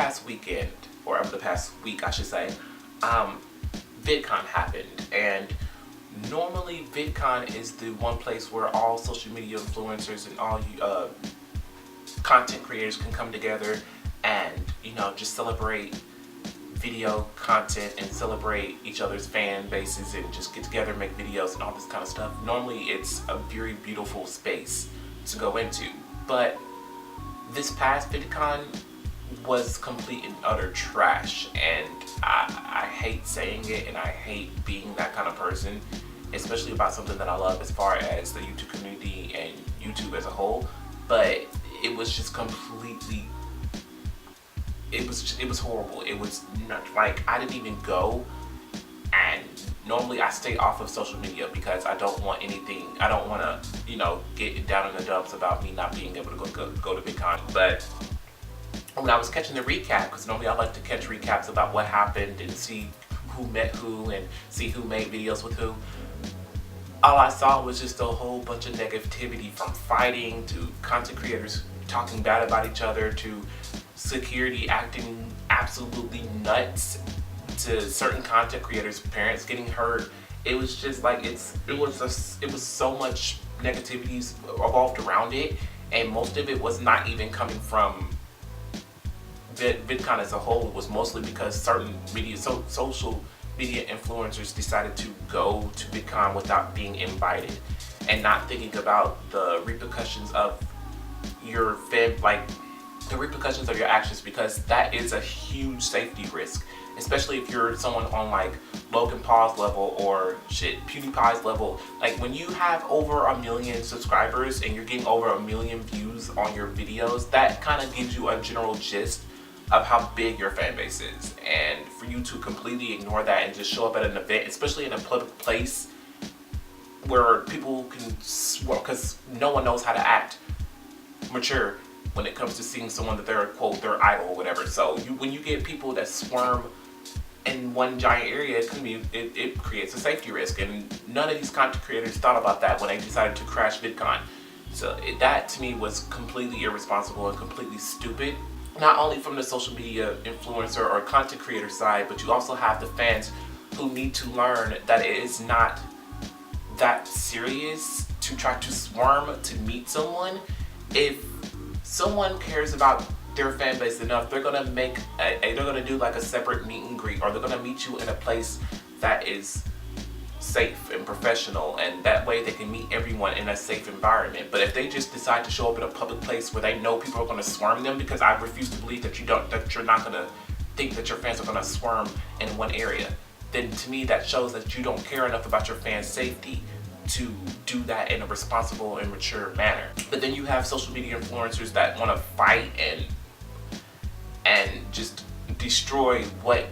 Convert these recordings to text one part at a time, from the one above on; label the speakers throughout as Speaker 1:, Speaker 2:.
Speaker 1: past weekend, or over the past week I should say, Vidcon happened, and normally Vidcon is the one place where all social media influencers and all content creators can come together and, you know, just celebrate video content and celebrate each other's fan bases and just get together and make videos and all this kind of stuff. Normally it's a very beautiful space to go into, but this past Vidcon was complete and utter trash, and I hate saying it, and I hate being that kind of person, especially about something that I love as far as the YouTube community and YouTube as a whole. But it was just completely, it was horrible. It was not, like, I didn't even go, and normally I stay off of social media because I don't want anything, I don't want to, you know, get down in the dumps about me not being able to go to Vidcon. But when I was catching the recap, because normally I like to catch recaps about what happened and see who met who and see who made videos with who, all I saw was just a whole bunch of negativity, from fighting to content creators talking bad about each other to security acting absolutely nuts to certain content creators' parents getting hurt. It was just like, it was so much negativity revolved around it, and most of it was not even coming from Vidcon as a whole. It was mostly because certain social media influencers decided to go to Vidcon without being invited and not thinking about the repercussions of your the repercussions of your actions, because that is a huge safety risk, especially if you're someone on like Logan Paul's level or PewDiePie's level. Like, when you have over 1 million subscribers and you're getting over 1 million views on your videos, that kind of gives you a general gist of how big your fan base is. And for you to completely ignore that and just show up at an event, especially in a public place where people can, because no one knows how to act mature when it comes to seeing someone that they're, quote, their idol or whatever. So when you get people that swarm in one giant area, it creates a safety risk, and none of these content creators thought about that when they decided to crash Vidcon. So that to me was completely irresponsible and completely stupid. Not only from the social media influencer or content creator side, but you also have the fans who need to learn that it is not that serious to try to swarm to meet someone. If someone cares about their fan base enough, they're gonna they're gonna do like a separate meet and greet, or they're gonna meet you in a place that is safe and professional, and that way they can meet everyone in a safe environment. But if they just decide to show up in a public place where they know people are going to swarm them, because I refuse to believe that you're not going to think that your fans are going to swarm in one area, then to me that shows that you don't care enough about your fans' safety to do that in a responsible and mature manner. But then you have social media influencers that want to fight and just destroy what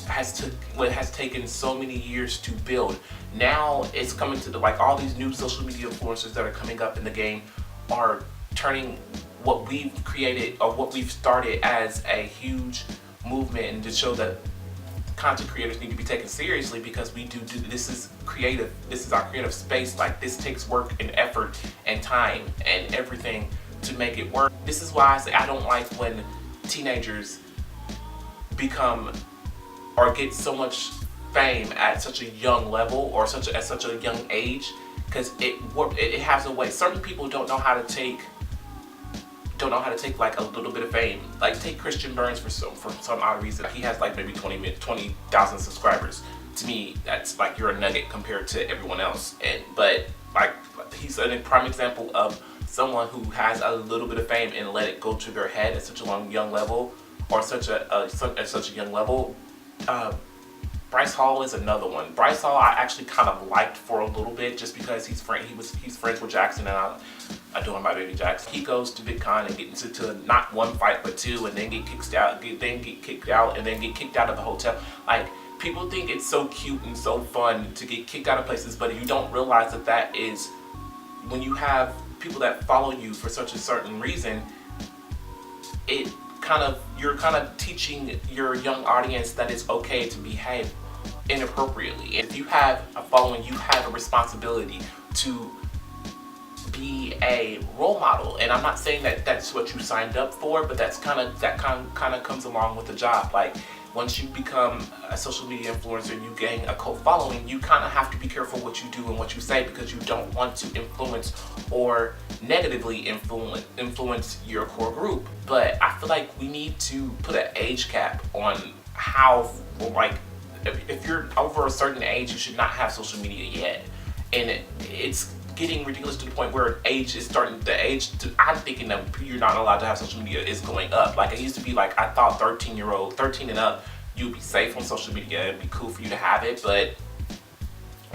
Speaker 1: has taken so many years to build. Now it's coming to like all these new social media influencers that are coming up in the game are turning what we've created or what we've started as a huge movement, and to show that content creators need to be taken seriously, because we do this is creative. This is our creative space. Like, this takes work and effort and time and everything to make it work. This is why I say I don't like when teenagers become or get so much fame at such a young level or at such a young age, because it has a way. Certain people don't know how to take like a little bit of fame. Like, take Christian Burns for some odd reason. He has like maybe 20,000 subscribers. To me, that's like, you're a nugget compared to everyone else. But like, he's a prime example of someone who has a little bit of fame and let it go to their head at such a young level, or at such a young level. Bryce Hall is another one. Bryce Hall I actually kind of liked for a little bit, just because he's friends with Jackson, and I adore my baby Jackson. He goes to Vidcon and gets into not one fight but two, and then get kicked out, and then get kicked out of the hotel. Like, people think it's so cute and so fun to get kicked out of places, but you don't realize that is when you have people that follow you for such a certain reason. You're kind of teaching your young audience that it's okay to behave inappropriately. If you have a following, you have a responsibility to be be a role model. And I'm not saying that that's what you signed up for, but that kind of comes along with the job. Like, once you become a social media influencer and you gain a cult following, you kind of have to be careful what you do and what you say, because you don't want to influence or negatively influence your core group. But I feel like we need to put an age cap on how, like, if you're over a certain age, you should not have social media yet. And it's getting ridiculous to the point where I'm thinking that you're not allowed to have social media is going up. Like, it used to be like, I thought 13 and up, you'd be safe on social media, it'd be cool for you to have it. But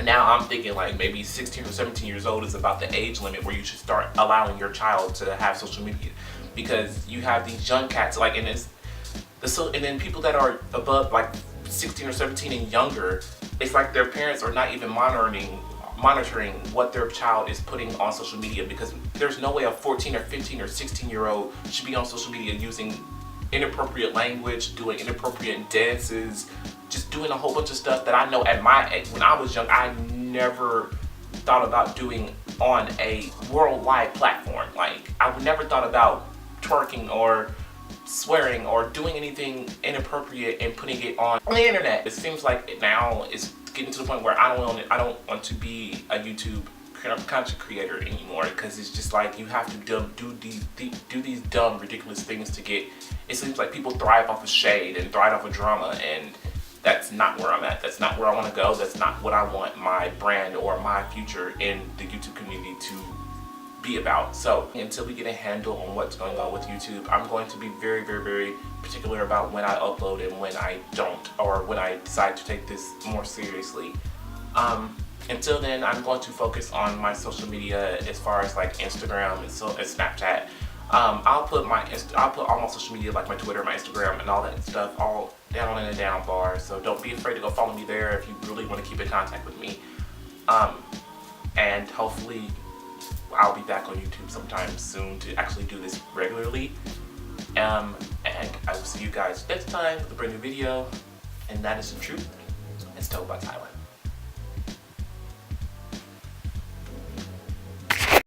Speaker 1: now I'm thinking like maybe 16 or 17 years old is about the age limit where you should start allowing your child to have social media, because you have these young cats, like, and then people that are above like 16 or 17 and younger, it's like their parents are not even monitoring what their child is putting on social media, because there's no way a 14 or 15 or 16-year-old should be on social media using inappropriate language, doing inappropriate dances, just doing a whole bunch of stuff that I know at my age, when I was young, I never thought about doing on a worldwide platform. Like, I never thought about twerking or swearing or doing anything inappropriate and putting it on the internet. It seems like now it's getting to the point where I don't want to be a YouTube content creator anymore, because it's just like you have to do these dumb, ridiculous things to get. It seems like people thrive off of shade and thrive off of drama, and that's not where I'm at. That's not where I want to go. That's not what I want my brand or my future in the YouTube community to be about. So until we get a handle on what's going on with YouTube, I'm going to be very, very, very particular about when I upload and when I don't, or when I decide to take this more seriously. Until then, I'm going to focus on my social media as far as like Instagram and Snapchat. I'll put all my social media, like my Twitter, my Instagram, and all that stuff, all down in the down bar. So don't be afraid to go follow me there if you really want to keep in contact with me. And hopefully I'll be back on YouTube sometime soon to actually do this regularly. And I will see you guys next time with a brand new video. And that is the truth. It's told by Tyler.